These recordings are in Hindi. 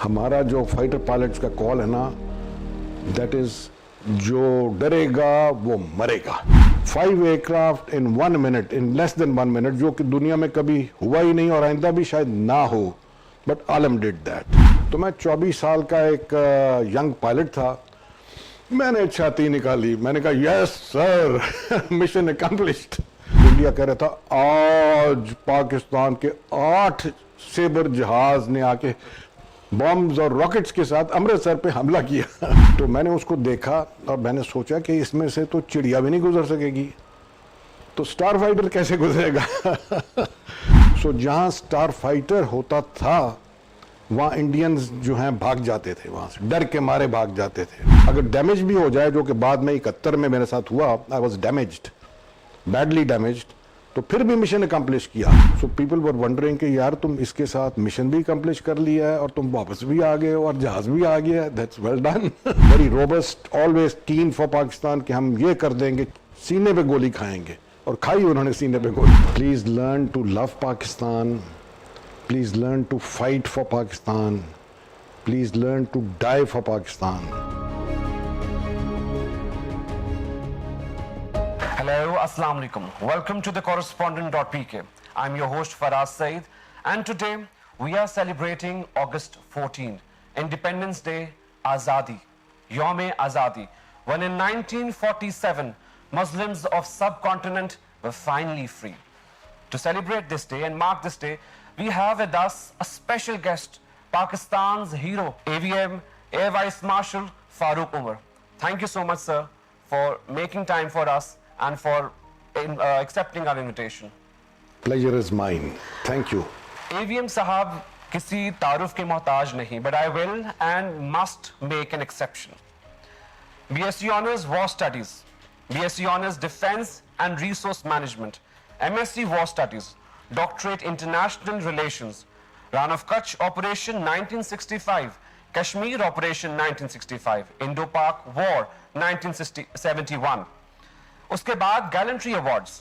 हमारा जो फाइटर पायलट्स का कॉल है ना, दैट इज जो डरेगा वो मरेगा। 5 aircraft in 1 minute, in less than 1 minute, जो कि दुनिया में कभी हुआ ही नहीं और आइंदा भी शायद ना हो, बट आलम डिड दैट। तो मैं 24 साल का एक यंग पायलट था। मैंने छाती निकाली, मैंने कहा yes sir, mission accomplished. India कह रहा था आज पाकिस्तान के 8 सेबर जहाज ने आके बॉम्ब्स और रॉकेट्स के साथ अमृतसर पे हमला किया। तो मैंने उसको देखा और मैंने सोचा कि इसमें से तो चिड़िया भी नहीं गुजर सकेगी, तो स्टार फाइटर कैसे गुजरेगा। सो जहां स्टार फाइटर होता था वहां इंडियंस जो हैं भाग जाते थे, वहां से डर के मारे भाग जाते थे। अगर डैमेज भी हो जाए, जो कि बाद में 71 में मेरे साथ हुआ, I was damaged, badly damaged, तो फिर भी मिशन अकम्प्लिश किया। सो पीपल वर वंडरिंग कि यार तुम इसके साथ मिशन भी अकम्प्लिश कर लिया है और तुम वापस भी आ गए हो और जहाज भी आ गया है, that's well done. Very robust, always कीन फॉर पाकिस्तान कि हम ये कर देंगे, सीने पे गोली खाएंगे, और खाई उन्होंने सीने पे गोली। Please learn to love Pakistan, please learn to fight for Pakistan, please learn to die for Pakistan. Hello, Assalamu Alaikum. Welcome to the correspondent.pk. I'm your host Faraz Saeed, and today we are celebrating August 14, Independence Day, Azadi, Yawm-e Azadi, when in 1947 Muslims of subcontinent were finally free. To celebrate this day and mark this day, we have with us a special guest, Pakistan's hero, AVM Air Vice Marshal Farooq Umar. Thank you so much, sir, for making time for us and for accepting our invitation. Pleasure is mine. Thank you. AVM साहब किसी तारुफ के मोहताज नहीं, but I will and must make an exception. BSc Honours War Studies, BSc Honours Defence and Resource Management, MSc War Studies, Doctorate International Relations, Ran of Kutch Operation 1965, Kashmir Operation 1965, Indo-Pak War 1971. उसके बाद गैलेंट्री अवार्ड्स,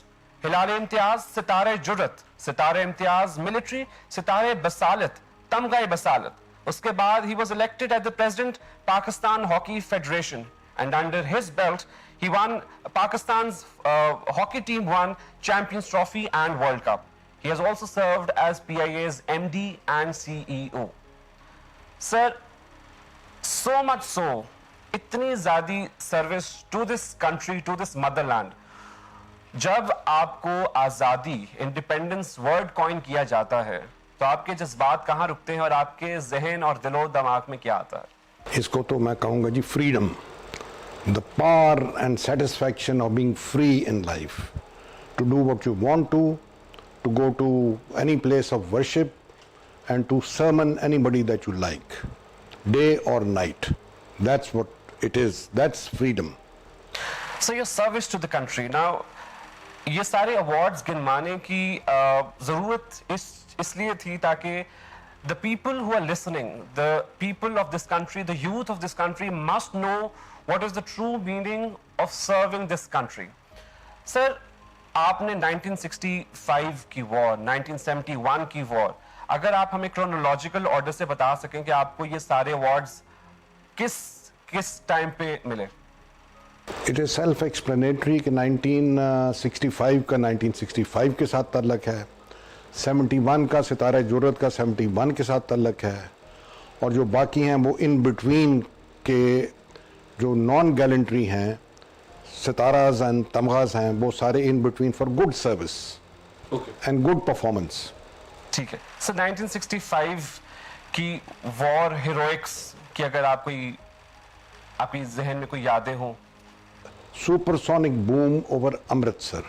हिलाल इम्तियाज, सितारे जुर्रत, सितारे इम्तियाज मिलिट्री, सितारे बसालत, तमगा बसालत. उसके बाद he was elected as the president Pakistan Hockey Federation, and under his belt he won Pakistan's hockey team won Champions Trophy and World Cup. He has also served as PIA's MD and CEO. Sir, so much so, इतनी ज़्यादा service to this country, to this motherland, जब आपको आज़ादी, इंडिपेंडेंस वर्ड कॉइन किया जाता है, तो आपके जज्बात कहाँ रुकते हैं और आपके जहन और दिलो दिमाग में क्या आता है? इसको तो मैं कहूँगा जी freedom, the power and satisfaction of being free in life, to do what you want to go to any place of worship and to sermon anybody that you like, day or night. That's what it is. That's freedom. So your service to the country. Now, ये सारे awards गिनवाने की ज़रूरत इसलिए थी ताकि the people who are listening, the people of this country, the youth of this country must know what is the true meaning of serving this country. Sir, आपने 1965 की war, 1971 की war, अगर आप हमें chronological order से बता सकें कि आपको ये सारे awards किस टाइम पे मिले? इट इज सेल्फ एक्सप्लेनेटरी कि 1965 का 1965 के साथ ताल्लुक है, 71 का सितारे जुर्रत का 71 के साथ ताल्लुक है, और जो बाकी हैं वो इन बिटवीन के जो नॉन गैलेंट्री हैं, सिताराज एंड तमगाज हैं, वो सारे in between for good service and good performance. ठीक है। सो 1965 की वॉर हीरोइक्स कि अगर आप कोई आपकी जहन में कोई यादें हो? Supersonic boom over Amritsar.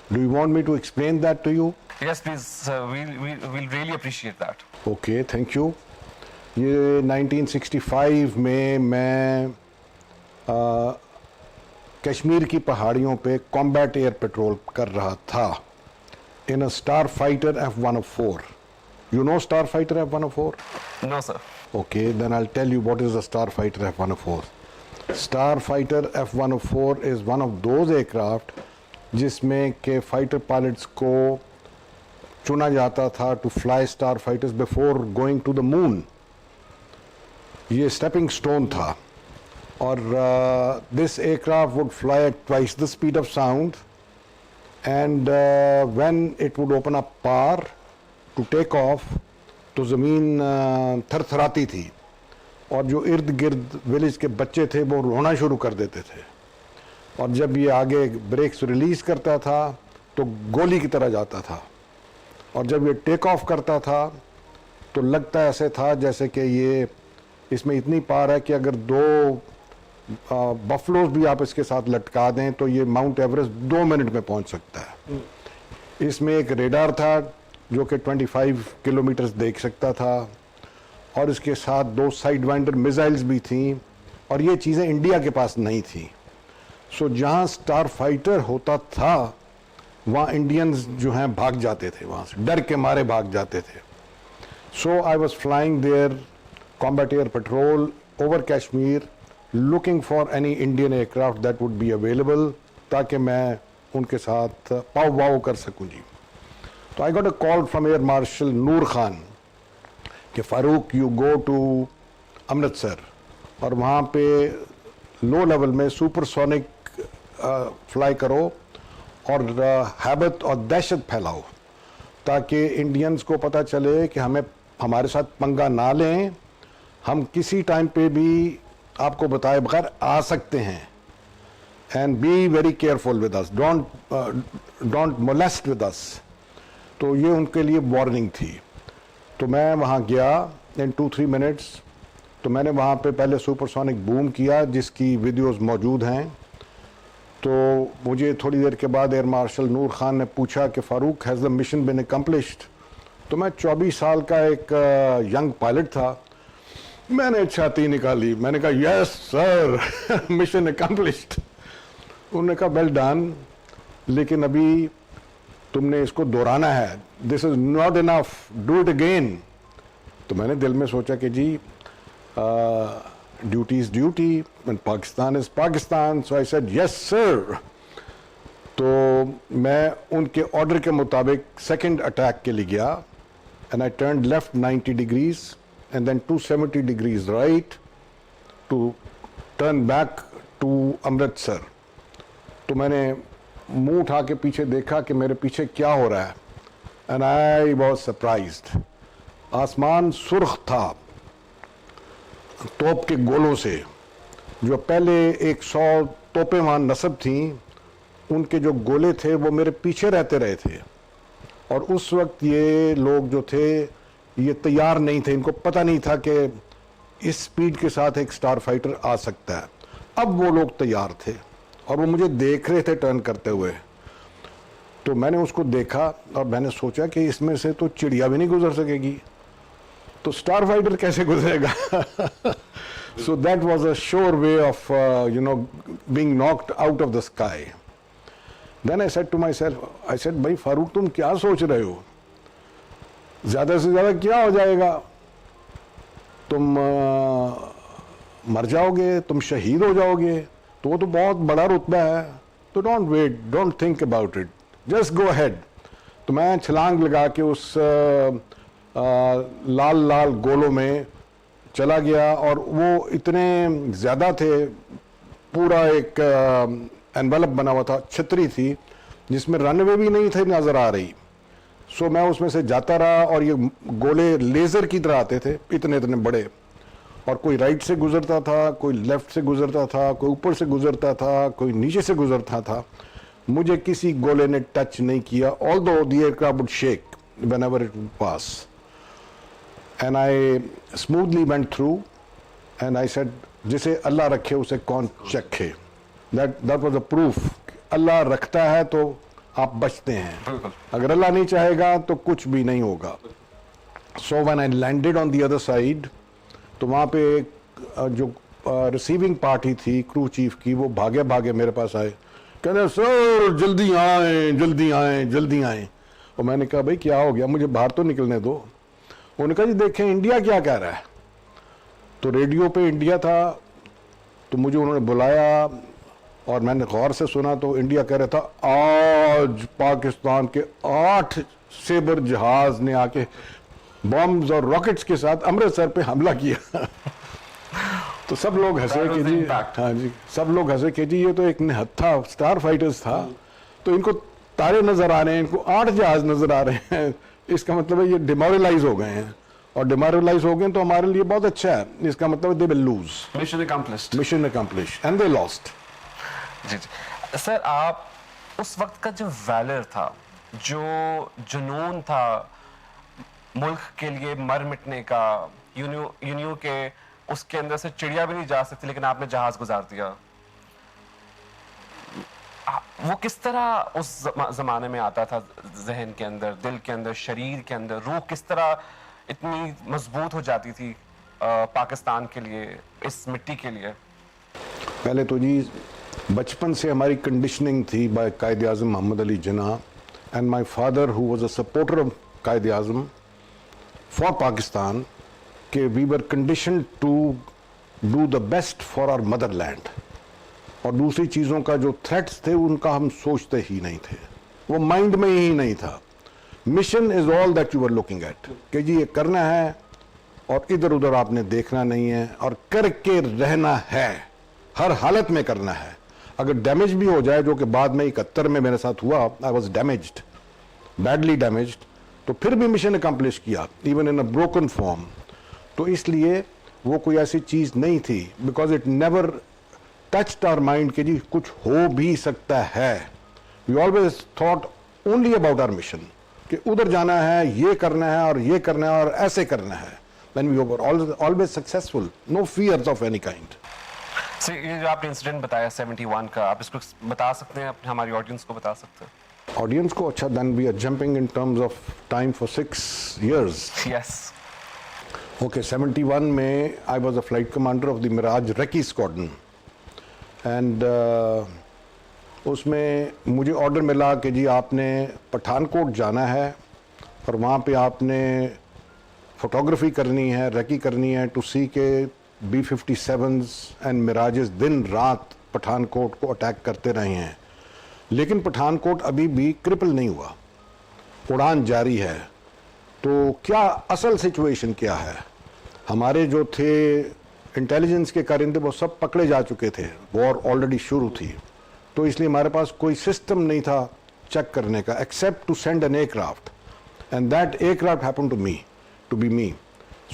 Do you want me to explain that to you? Yes, please. We'll really appreciate that. Okay, thank you. ये 1965 में मैं कश्मीर की पहाड़ियों पे कॉम्बैट एयर पेट्रोल कर रहा था in a Starfighter F-104. You know Starfighter F-104? No, sir. Okay, then I'll tell you what is a Starfighter F-104. Starfighter F-104 is one of those aircraft जिसमें के फाइटर पायलट्स को चुना जाता था to fly Starfighters before going to the moon. ये स्टेपिंग स्टोन था और this aircraft would fly at twice the speed of sound and when it would open up par to take off तो ज़मीन थरथराती थी और जो इर्द गिर्द विलेज के बच्चे थे वो रोना शुरू कर देते थे और जब ये आगे ब्रेक्स रिलीज़ करता था तो गोली की तरह जाता था और जब ये टेक ऑफ करता था तो लगता ऐसे था जैसे कि ये इसमें इतनी पार है कि अगर दो बफलोज भी आप इसके साथ लटका दें तो ये माउंट एवरेस्ट 2 मिनट में पहुंच सकता है। इसमें एक रेडार था जो कि 25 किलोमीटर देख सकता था और इसके साथ 2 साइड वाइंडर मिसाइल्स भी थी और ये चीज़ें इंडिया के पास नहीं थी। सो जहाँ स्टार फाइटर होता था वहाँ इंडियंस जो हैं भाग जाते थे, वहाँ से डर के मारे भाग जाते थे। So I was flying there combat air patrol over Kashmir looking for any Indian aircraft that would be available ताकि मैं उनके साथ पाव वाव कर सकूँ जी। तो I got a call from air marshal Noor Khan कि Farooq you go to Amritsar और वहाँ पे लो लेवल में सुपरसोनिक फ्लाई करो और हैबत और दहशत फैलाओ ताकि इंडियंस को पता चले कि हमें हमारे साथ पंगा ना लें, हम किसी टाइम पे भी आपको बताए बगैर आ सकते हैं and be very careful with us, don't molest with us. तो ये उनके लिए वार्निंग थी। तो मैं वहाँ गया इन 2-3 मिनट्स। तो मैंने वहाँ पे पहले सुपरसोनिक बूम किया जिसकी वीडियोस मौजूद हैं। तो मुझे थोड़ी देर के बाद एयर मार्शल नूर खान ने पूछा कि Farooq has the mission been accomplished. तो मैं 24 साल का एक यंग पायलट था। मैंने छाती निकाली, मैंने कहा यस सर मिशन अकम्प्लिश्ड। उन्होंने कहा वेल डन, लेकिन अभी तुमने इसको दोहराना है, this is not enough, do it again. तो मैंने दिल में सोचा कि जी duty is duty and Pakistan is Pakistan. So I said yes sir. तो मैं उनके ऑर्डर के मुताबिक सेकंड अटैक के लिए गया and I turn left 90 degrees and then 270 degrees right to turn back to Amritsar. तो मैंने मुंह उठा के पीछे देखा कि मेरे पीछे क्या हो रहा है एंड आई वॉज सरप्राइज्ड। आसमान सुर्ख था तोप के गोलों से। जो पहले 100 तोपें वहाँ नस्ब थीं, उनके जो गोले थे वो मेरे पीछे रहते रहे थे और उस वक्त ये लोग जो थे ये तैयार नहीं थे, इनको पता नहीं था कि इस स्पीड के साथ एक स्टार फाइटर आ सकता है। अब वो लोग तैयार थे और वो मुझे देख रहे थे टर्न करते हुए। तो मैंने उसको देखा और मैंने सोचा कि इसमें से तो चिड़िया भी नहीं गुजर सकेगी, तो स्टार फाइटर कैसे गुजरेगा। So that was a sure way of being knocked out of the sky. Then I said to myself, I said भाई फारूक तुम क्या सोच रहे हो, ज़्यादा से ज़्यादा क्या हो जाएगा, तुम मर जाओगे, तुम शहीद हो जाओगे, तो वो तो बहुत बड़ा रुतबा है, तो don't wait, don't think about it, just go ahead. तो मैं छलांग लगा के उस लाल लाल गोलों में चला गया और वो इतने ज़्यादा थे, पूरा एक एनवेलप बना हुआ था, छतरी थी जिसमें रनवे भी नहीं थे नज़र आ रही। सो मैं उसमें से जाता रहा और ये गोले लेज़र की तरह आते थे, इतने इतने बड़े, और कोई राइट से गुजरता था, कोई लेफ्ट से गुजरता था, कोई ऊपर से गुजरता था, कोई नीचे से गुजरता था। मुझे किसी गोले ने टच नहीं किया, although the aircraft would shake whenever it would pass and I smoothly went through and I said जिसे अल्लाह रखे उसे कौन चखे। दैट वाज अ प्रूफ, अल्लाह रखता है तो आप बचते हैं, अगर अल्लाह नहीं चाहेगा तो कुछ भी नहीं होगा। So when I landed on the other side, तो वहाँ पे एक जो रिसीविंग पार्टी थी क्रू चीफ की, वो भागे भागे मेरे पास आए, कह रहे सर जल्दी आए जल्दी आए जल्दी आए। और मैंने कहा भाई क्या हो गया, मुझे बाहर तो निकलने दो। उन्होंने कहा जी देखें इंडिया क्या कह रहा है। तो रेडियो पे इंडिया था, तो मुझे उन्होंने बुलाया और मैंने गौर से सुना, तो इंडिया कह रहा था आज पाकिस्तान के 8 सेबर जहाज ने आके बॉम्ब्स और रॉकेट्स के साथ अमृतसर पे हमला किया। तो सब लोग हंसे That was कि the जी, impact. हाँ जी, सब लोग हंसे कि जी ये तो एक निहत्था स्टार फाइटर्स था, तो इनको तारे नजर आ रहे हैं, इनको 8 जहाज नजर आ रहे हैं, इसका मतलब है ये डिमोरलाइज हो गए हैं, और डिमोरलाइज हो गए तो हमारे लिए बहुत अच्छा है, इसका मतलब they will lose, mission accomplished. Mission accomplish and they lost. जी जी सर, आप उस वक्त का जो वैलर था, जो जुनून था मुल्क के लिए मर मिटने का, यूनियो के उसके अंदर से चिड़िया भी नहीं जा सकती लेकिन आपने जहाज गुजार दिया, वो किस तरह उस जमाने में आता था जहन के अंदर, दिल के अंदर, शरीर के अंदर, रूह किस तरह इतनी मजबूत हो जाती थी पाकिस्तान के लिए, इस मिट्टी के लिए? पहले तो जी बचपन से हमारी कंडीशनिंग थी by Quaid Azam Mohammad Ali Jinnah and my father who was a supporter of Quaid Azam for Pakistan, कि we were condition to do the best for our motherland, और दूसरी चीज़ों का जो थ्रेट्स थे उनका हम सोचते ही नहीं थे, वो माइंड में ही नहीं था। Mission is all that you are looking at, कि जी ये करना है और इधर उधर आपने देखना नहीं है, और करके रहना है, हर हालत में करना है। अगर डैमेज भी हो जाए, जो कि बाद में 71 में मेरे साथ हुआ, I was damaged, badly damaged, तो फिर भी मिशन अकम्प्लिश किया, even in a broken form. तो इसलिए वो कोई ऐसी चीज़ नहीं थी, because it never touched our mind कि जी कुछ हो भी सकता है। We always thought only about our mission, कि उधर जाना है, ये करना है और ये करना है और ऐसे करना है। When we were always successful, no fears of any kind. Sir, ये जो आपने इंसिडेंट बताया 71 का, आप इसको बता सकते हैं, हमारी ऑडियंस को बता सकते हैं? Audience को अच्छा, then we are jumping in terms of time for 6 years. Yes. Okay, 71 में I was a flight commander of the Mirage Recce Squadron, and उसमें मुझे ऑर्डर मिला कि जी आपने पठानकोट जाना है और वहाँ पे आपने फोटोग्राफी करनी है, रेकी करनी है, टू सी के B-57s एंड मिराजेस दिन रात पठानकोट को अटैक करते रहे हैं, लेकिन पठानकोट अभी भी क्रिपल नहीं हुआ, उड़ान जारी है। तो क्या असल सिचुएशन क्या है? हमारे जो थे इंटेलिजेंस के कारिंदे वो सब पकड़े जा चुके थे, वॉर ऑलरेडी शुरू थी, तो इसलिए हमारे पास कोई सिस्टम नहीं था चेक करने का, except to send an aircraft, and that aircraft happened to be me.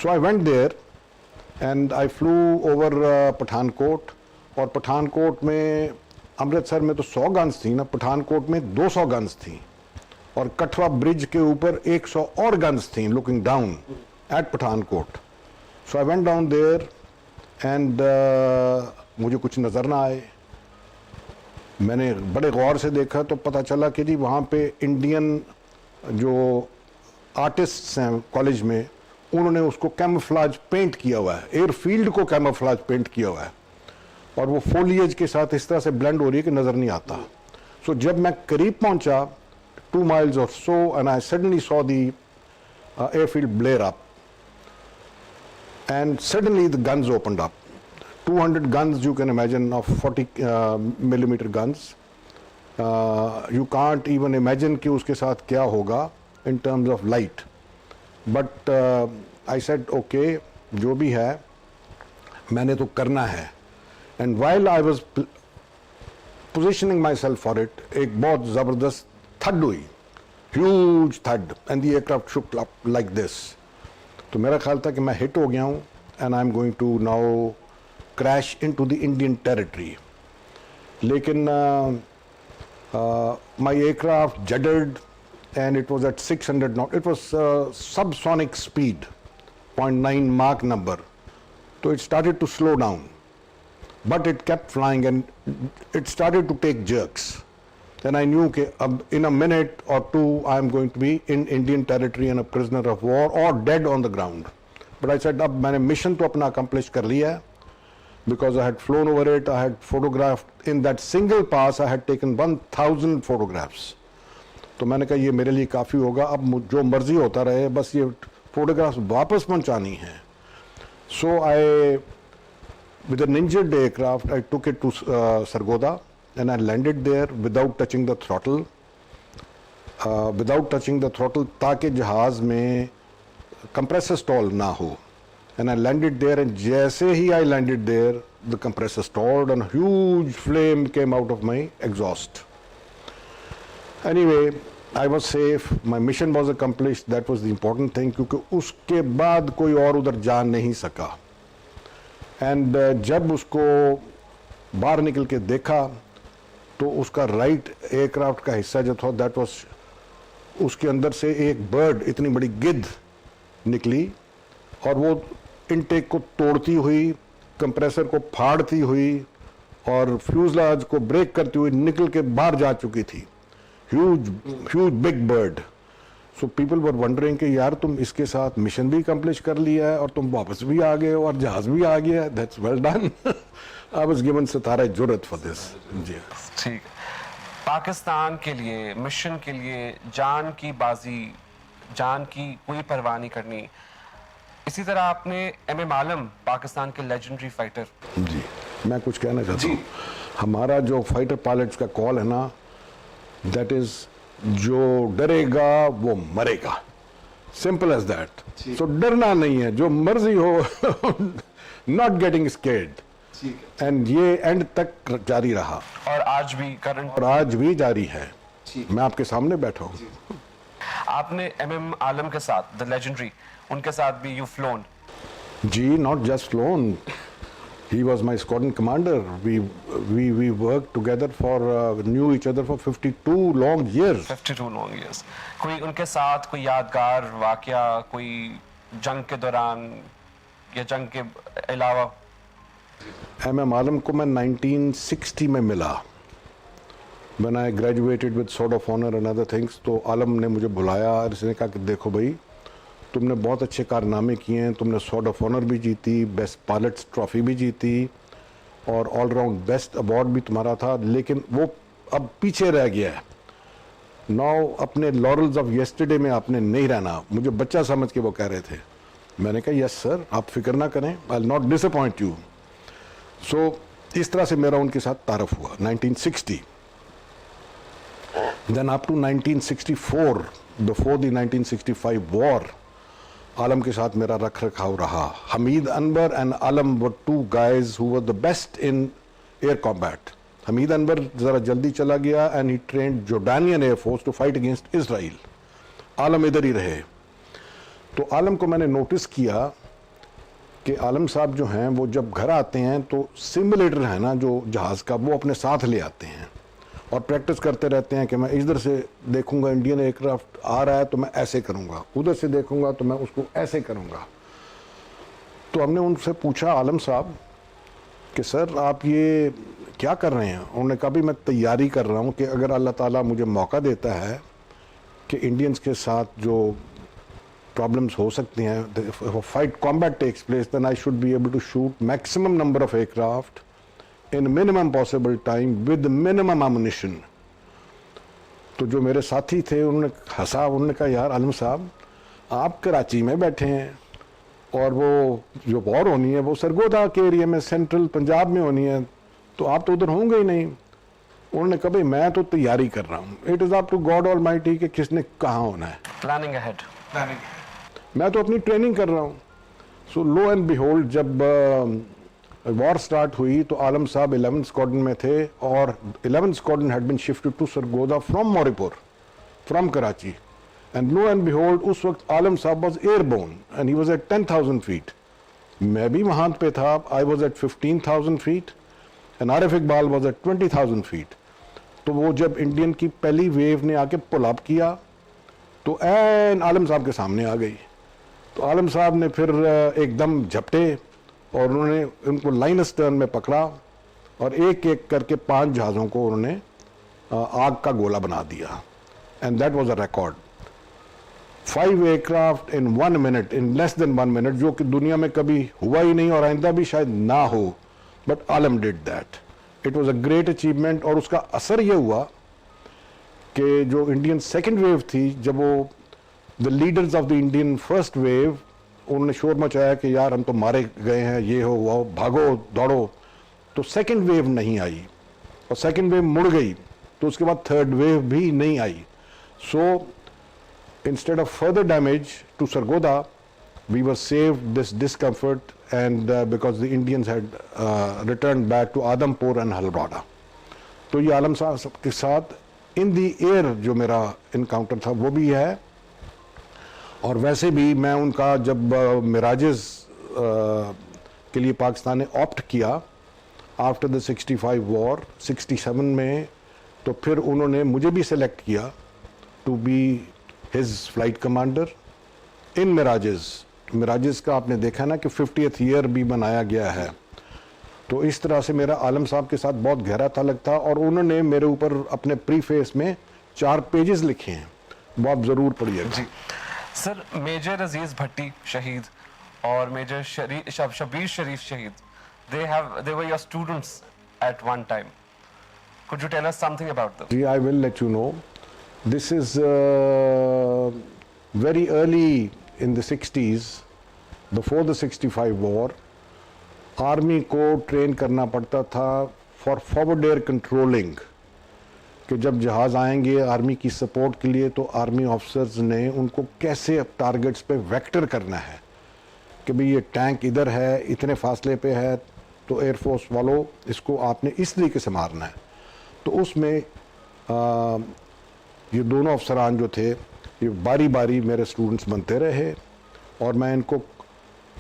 So I went there and I flew over Pathankot, और पठानकोट में, अमृतसर में तो 100 गन्स थी ना, पठानकोट में 200 गन्स थी, और कठवा ब्रिज के ऊपर 100 और गन्स थी looking down at Pathankot. So I went down there and मुझे कुछ नज़र ना आए। मैंने बड़े गौर से देखा तो पता चला कि जी वहाँ पे इंडियन जो आर्टिस्ट्स हैं कॉलेज में, उन्होंने उसको कैमोफ्लेज पेंट किया हुआ है, एयरफील्ड को कैमोफ्लेज पेंट किया हुआ है, और वो फोलिएज के साथ इस तरह से ब्लेंड हो रही है कि नज़र नहीं आता। सो जब मैं करीब पहुंचा 2 miles or so, and I suddenly saw the airfield blare up, and suddenly the guns opened up. 200 guns, you can imagine, of 40 millimeter guns. You can't even imagine कि उसके साथ क्या होगा in terms of light. But I said, okay, जो भी है मैंने तो करना है. And while I was positioning myself for it, एक बहुत ज़बरदस्त थड हुई, huge thud, and the aircraft shook up like this. तो मेरा ख्याल था कि मैं हिट हो गया हूँ, and I'm going to now crash into the Indian territory. लेकिन my aircraft juddered, and it was at 600 knots. It was subsonic speed, 0.9 Mach number. So it started to slow down, but it kept flying, and it started to take jerks. Then I knew that in a minute or two I am going to be in Indian territory and a prisoner of war or dead on the ground. But I said, अब मैंने mission तो अपना accomplish कर लिया है, because I had flown over it, I had photographed in that single pass, I had taken 1000 photographs. तो मैंने कहा ये मेरे लिए काफ़ी होगा, अब जो मर्जी होता रहे, बस ये photographs वापस पहुंचानी है. So I, with an injured aircraft, I took it to Sargodha, and I landed there without touching the throttle. ताकि जहाज में compressor stall ना हो, and I landed there, and जैसे ही I landed there, the compressor stalled and a huge flame came out of my exhaust. Anyway, I was safe, my mission was accomplished, that was the important thing, क्योंकि उसके बाद कोई और उधर जा नहीं सका. And जब उसको बाहर निकल के देखा तो उसका राइट एयरक्राफ्ट का हिस्सा जो था, दैट वाज, उसके अंदर से एक बर्ड, इतनी बड़ी गिद्ध निकली और वो इनटेक को तोड़ती हुई, कंप्रेसर को फाड़ती हुई और फ्यूजलाज को ब्रेक करती हुई निकल के बाहर जा चुकी थी. Huge big bird. So people were wondering कि यार तुम इसके साथ मिशन भी कंप्लीट कर लिया है और तुम वापस भी आ गए हो और जहाज भी आ गया. That's well done. I was given Sitara Jurrat for this. जी ठीक. पाकिस्तान के लिए, मिशन के लिए जान की बाजी, जान की कोई परवाह नहीं करनी. इसी तरह आपने एमएम आलम, पाकिस्तान के लेजेंडरी फाइटर. जी, मैं कुछ कहना चाहता हूँ. हमारा जो फाइटर पायलट्स का कॉल है ना, दैट इज जो डरेगा वो मरेगा. Simple as that. सो डरना नहीं है, जो मर्जी हो. Not getting scared. एंड ये एंड तक जारी रहा और आज भी करंट, और आज भी जारी है. मैं आपके सामने बैठा हूँ. आपने एमएम आलम के साथ, द लेजेंडरी, उनके साथ भी यू फ्लोन. जी, not just flown. He was my squadron commander. We worked together for knew each other for 52 long years. 52 long years. कोई उनके साथ कोई यादगार वाकया, कोई जंग के दौरान या जंग के अलावा? एमएम आलम को मैं 1960 में मिला. When I graduated with Sword of Honor and other things, तो आलम ने मुझे बुलाया और इसने कहा कि देखो भाई, तुमने बहुत अच्छे कारनामे किए हैं. तुमने स्वॉर्ड ऑफ ऑनर भी जीती, बेस्ट पायलट्स ट्रॉफी भी जीती और ऑलराउंड बेस्ट अवार्ड भी तुम्हारा था, लेकिन वो अब पीछे रह गया है. नाउ अपने लॉरल्स ऑफ येस्टरडे में आपने नहीं रहना. मुझे बच्चा समझ के वो कह रहे थे. मैंने कहा यस सर, आप फिक्र ना करें, I will not disappoint you. So इस तरह से मेरा उनके साथ तारफ हुआ 1960. Then up to 1964, before the 1965 war, Alam के साथ मेरा रख रखाव रहा. Hamid Anwar and Alam were two guys who were the best in air combat. Hamid Anwar ज़रा जल्दी चला गया and he trained Jordanian air force to fight against Israel. Alam इधर ही रहे. तो आलम को मैंने नोटिस किया कि आलम साहब जो हैं वो जब घर आते हैं तो सिमुलेटर है ना जो जहाज़ का, वो अपने साथ ले आते हैं और प्रैक्टिस करते रहते हैं कि मैं इधर से देखूंगा इंडियन एयरक्राफ्ट आ रहा है तो मैं ऐसे करूंगा, उधर से देखूंगा तो मैं उसको ऐसे करूंगा. तो हमने उनसे पूछा आलम साहब कि सर आप ये क्या कर रहे हैं? उन्होंने कहा भी मैं तैयारी कर रहा हूं कि अगर अल्लाह ताला मुझे मौका देता है कि इंडियंस के साथ जो प्रॉब्लम्स हो सकती हैं, fight combat takes place, then I should be able to shoot maximum number of aircraft in minimum possible time with minimum ammunition. तो जो मेरे साथी थे उन्होंने हंसा. उन्होंने कहा यार आलम साहब, आप कराची में बैठे हैं और वो जो वॉर होनी है वो सरगोदा के एरिया में, सेंट्रल पंजाब में होनी है, तो आप तो उधर होंगे ही नहीं. उन्होंने कहा भाई मैं तो तैयारी कर रहा हूँ. It is up to God almighty कि किसने कहाँ होना है. Planning ahead. मैं तो अपनी ट्रेनिंग कर रहा हूँ. सो लो एंड बिहोल्ड, जब वॉर स्टार्ट हुई तो आलम साहब 11th स्क्वाड्रन में थे और 11th squadron had been shifted to Sargodha from Mauripur, from Karachi. And lo and behold उस वक्त Alam Sahab was airborne and he was at 10,000 feet. मैं भी वहां पे था. I was at 15,000 feet and Arif Iqbal was at 20,000 feet. तो वो जब इंडियन की पहली वेव ने आके पुल अप किया तो एन आलम साहब के सामने आ गई. तो आलम साहब ने फिर एकदम झपटे और उन्होंने उनको लाइन स्टर्न में पकड़ा और एक एक करके 5 जहाज़ों को उन्होंने आग का गोला बना दिया. And that was a record. 5 aircraft in 1 minute, in less than 1 minute, जो कि दुनिया में कभी हुआ ही नहीं और आइंदा भी शायद ना हो. But Alam did that. It was a great achievement. और उसका असर ये हुआ कि जो इंडियन सेकेंड वेव थी, जब वो the leaders of the Indian first wave, उन्होंने शोर मचाया कि यार हम तो मारे गए हैं, ये हो वो, भागो दौड़ो, तो सेकंड वेव नहीं आई और सेकंड वेव मुड़ गई. तो उसके बाद थर्ड वेव भी नहीं आई. So instead of further damage to Sargodha, we were saved this discomfort, and because the Indians had returned back to Adampur and Halwara. तो ये आलम साहब के साथ इन दी एयर जो मेरा इनकाउंटर था वो भी है, और वैसे भी मैं उनका जब मिराजेस के लिए पाकिस्तान ने ऑप्ट किया आफ्टर द 65 वॉर 67 में, तो फिर उन्होंने मुझे भी सिलेक्ट किया to be his flight commander in Mirages का आपने देखा ना कि 50th ईयर भी मनाया गया है। तो इस तरह से मेरा आलम साहब के साथ बहुत गहरा ताल्लुक था, और उन्होंने मेरे ऊपर अपने प्रीफेस में 4 पेजेस लिखे हैं, वो आप ज़रूर पढ़िएगा। जी सर, मेजर अजीज भट्टी शहीद और मेजर शबीर शरीफ शहीद, they were your students at one time. Could you tell us something about them? I will let you know. This is very early in the 60s, before the 65 war. Army को ट्रेन करना पड़ता था फॉर फॉरवर्ड एयर कंट्रोलिंग, कि जब जहाज़ आएंगे आर्मी की सपोर्ट के लिए तो आर्मी ऑफिसर्स ने उनको कैसे टारगेट्स पे वेक्टर करना है, कि भाई ये टैंक इधर है, इतने फासले पे है, तो एयरफोर्स वालों इसको आपने इस तरीके से मारना है। तो उसमें ये दोनों अफसरान जो थे ये बारी बारी मेरे स्टूडेंट्स बनते रहे, और मैं इनको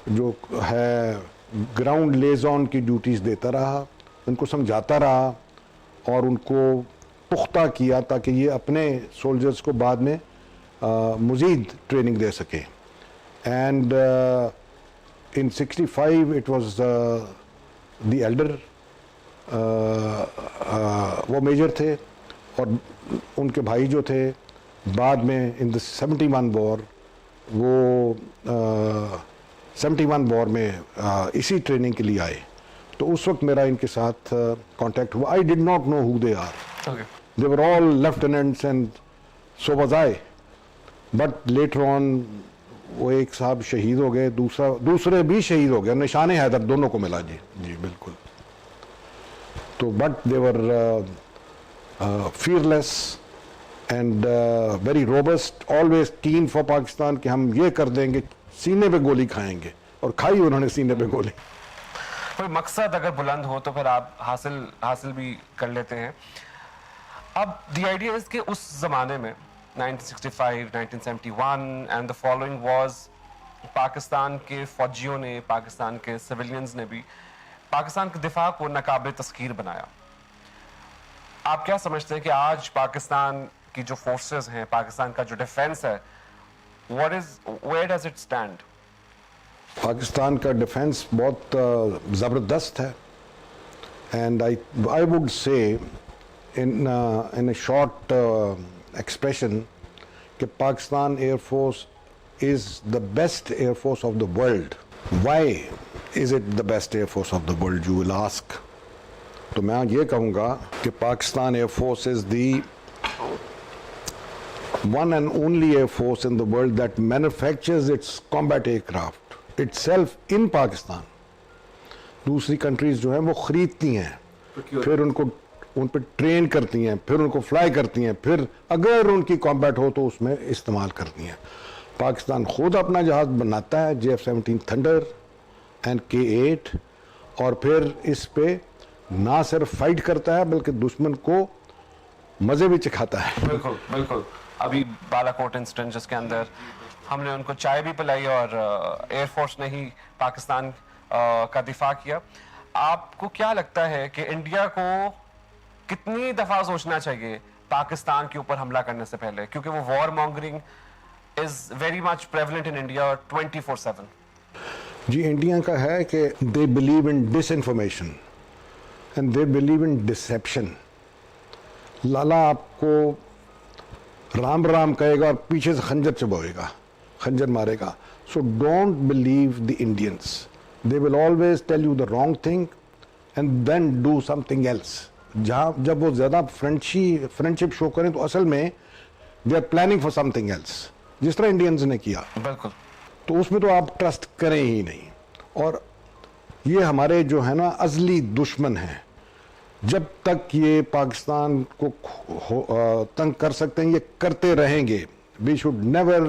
जो है ग्राउंड लेज़ॉन की ड्यूटीज़ देता रहा, उनको समझाता रहा और उनको पुख्ता किया ताकि ये अपने सोल्जर्स को बाद में मज़ीद ट्रेनिंग दे सकें। And in 65 it was the Elder, वो मेजर थे, और उनके भाई जो थे बाद में इन द 71 वॉर, वो 71 वॉर में इसी ट्रेनिंग के लिए आए। तो उस वक्त मेरा इनके साथ कांटेक्ट हुआ। I did not know who they are, they were all lieutenants and so was I, but later on वो एक साहब शहीद हो गए, दूसरे भी शहीद हो गए, निशान हैदर दोनों को मिला। जी जी बिल्कुल। तो but they were fearless and very robust, always keen for Pakistan कि हम ये कर देंगे, सीने पे गोली खाएंगे, और खाई उन्होंने सीने पे गोली। कोई मकसद अगर बुलंद हो तो फिर आप हासिल भी कर लेते हैं। अब द आइडिया इज कि उस जमाने में 1965, 1971 and the following was, Pakistan के फौजियों ने, पाकिस्तान के सिविलियंस ने भी पाकिस्तान के दिफा को नाकाबिल तस्खीर बनाया। आप क्या समझते हैं कि आज पाकिस्तान की जो फोर्सेस हैं, पाकिस्तान का जो डिफेंस है, where does it stand? Pakistan का डिफेंस बहुत ज़बरदस्त है, and I would say in a short expression कि Pakistan air force is the best air force of the world. Why is it the best air force of the world, you will ask. तो मैं ये कहूँगा कि Pakistan air force is the one and only air force in the world that manufactures its combat aircraft itself in Pakistan. दूसरी कंट्रीज जो हैं वो खरीदती हैं, फिर उन पर ट्रेन करती हैं, फिर उनको फ्लाई करती हैं, फिर अगर उनकी कॉम्बैट हो तो उसमें इस्तेमाल करती हैं। पाकिस्तान खुद अपना जहाज़ बनाता है, JF-17 थंडर एंड K-8, और फिर इस पे ना सिर्फ फाइट करता है बल्कि दुश्मन को मज़े भी चखाता है। बिल्कुल बिल्कुल। अभी बालाकोट इंसिडेंट जिसके अंदर हमने उनको चाय भी पिलाई और एयरफोर्स ने ही पाकिस्तान का दिफा किया। आपको क्या लगता है कि इंडिया को कितनी दफा सोचना चाहिए पाकिस्तान के ऊपर हमला करने से पहले, क्योंकि वो war mongering is very much prevalent in India 24/7? जी, इंडिया का है कि they believe in disinformation and they believe in deception. Lala आपको राम राम कहेगा और पीछे से खंजर चबाएगा, खंजर मारेगा। So don't believe the Indians, they will always tell you the wrong thing and then do something else. जब वो ज़्यादा फ्रेंडशिप शो करें तो असल में they are planning for something else, जिस तरह इंडियंस ने किया। बिल्कुल। तो उसमें तो आप ट्रस्ट करें ही नहीं। और ये हमारे जो है ना अज़ली दुश्मन हैं, जब तक ये पाकिस्तान को तंग कर सकते हैं ये करते रहेंगे। We should never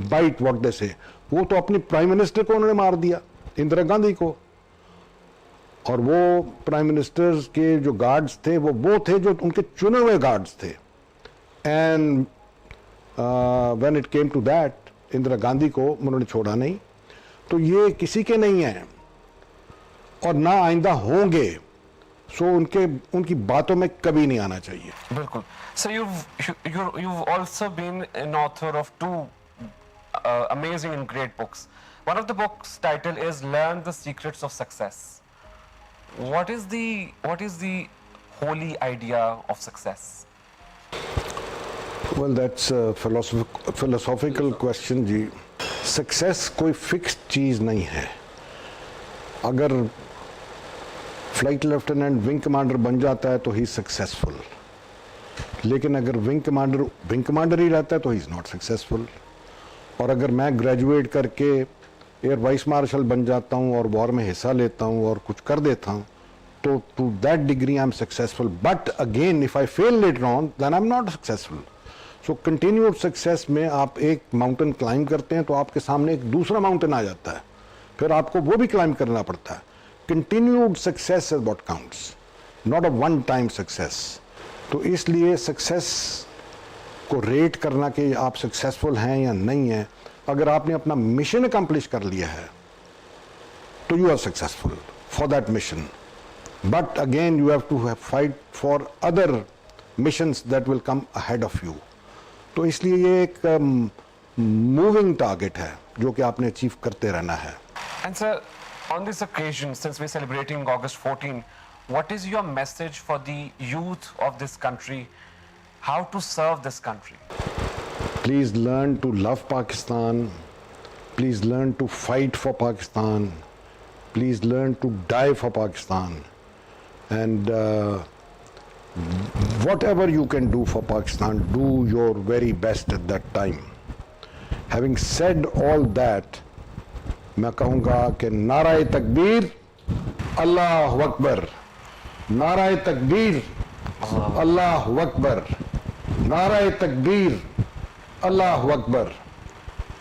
bite what they say. वो तो अपनी प्राइम मिनिस्टर को उन्होंने मार दिया, इंदिरा गांधी को, और वो प्राइम मिनिस्टर के जो गार्ड्स थे वो थे जो उनके चुने हुए गार्ड्स थे। And when it came to that, Indira Gandhi को उन्होंने छोड़ा नहीं। तो ये किसी के नहीं है और ना आइंदा होंगे, सो उनकी बातों में कभी नहीं आना चाहिए। बिल्कुल। So you've also been an author of two amazing and great books. One of the books' title is "Learn the Secrets of Success." What is the holy idea of success? Well, that's a philosophical question जी। सक्सेस कोई फिक्स्ड चीज नहीं है। अगर फ्लाइट लेफ्टिनेंट विंग कमांडर बन जाता है तो ही सक्सेसफुल, लेकिन अगर विंग कमांडर ही रहता है तो ही इज नॉट सक्सेसफुल। और अगर मैं ग्रेजुएट करके एयर वाइस मार्शल बन जाता हूं और वॉर में हिस्सा लेता हूं और कुछ कर देता हूं, तो to that degree I am successful. But again if I fail later on then I am not successful. So continued success में आप एक माउंटेन क्लाइंब करते हैं तो आपके सामने एक दूसरा माउंटेन आ जाता है, फिर आपको वो भी क्लाइंब करना पड़ता है। Continued success is what counts, not a one time success. तो इसलिए सक्सेस को रेट करना कि आप सक्सेसफुल हैं या नहीं हैं, अगर आपने अपना मिशन अकम्प्लिश कर लिया है तो you are successful for that mission. But again you have to fight for other missions that will come ahead of you. तो इसलिए ये एक मूविंग टारगेट है जो कि आपने अचीव करते रहना है। And sir, on this occasion, since we're celebrating August 14, what is your message for the youth of this country? How to serve this country? Please learn to love Pakistan. Please learn to fight for Pakistan. Please learn to die for Pakistan. And whatever you can do for Pakistan, do your very best at that time. Having said all that, मैं कहूँगा कि नाराए तकबीर अल्लाह अकबर, नाराए तकबीर अल्लाह अकबर, नाराए तकबीर अल्लाह अकबर।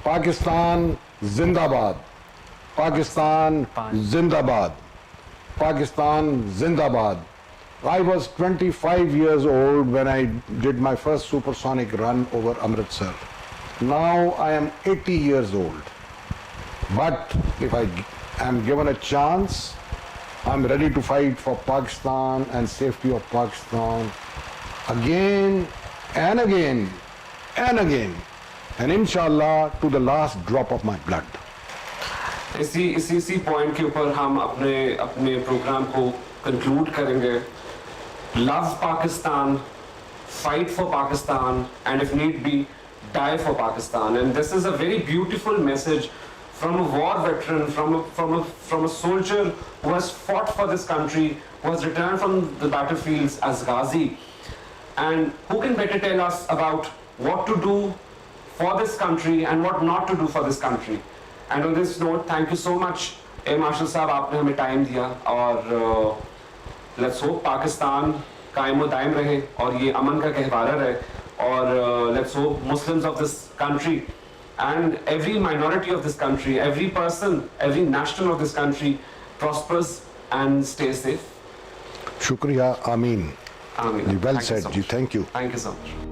पाकिस्तान जिंदाबाद, पाकिस्तान जिंदाबाद, पाकिस्तान जिंदाबाद। I was 25 years old when I did my first supersonic run over Amritsar. Now I am 80 years old. But if I am given a chance, I'm ready to fight for Pakistan and safety of Pakistan again and again and again, and inshallah to the last drop of my blood. इसी पॉइंट के ऊपर हम अपने प्रोग्राम को कंक्लूड करेंगे। Love Pakistan, fight for Pakistan, and if need be die for Pakistan. And this is a very beautiful message from a war veteran, from a soldier who has fought for this country, who has returned from the battlefields as Ghazi. And who can better tell us about what to do for this country and what not to do for this country. And on this note, thank you so much, Air Marshal साहब, आपने हमें टाइम दिया, और let's hope Pakistan कायम व दायम रहे और ये अमन का कहवारा रहे, और let's hope Muslims of this country and every minority of this country, every person, every national of this country prospers and stays safe. Shukriya, Ameen. Ameen. Well said, ji. Thank you. Thank you so much.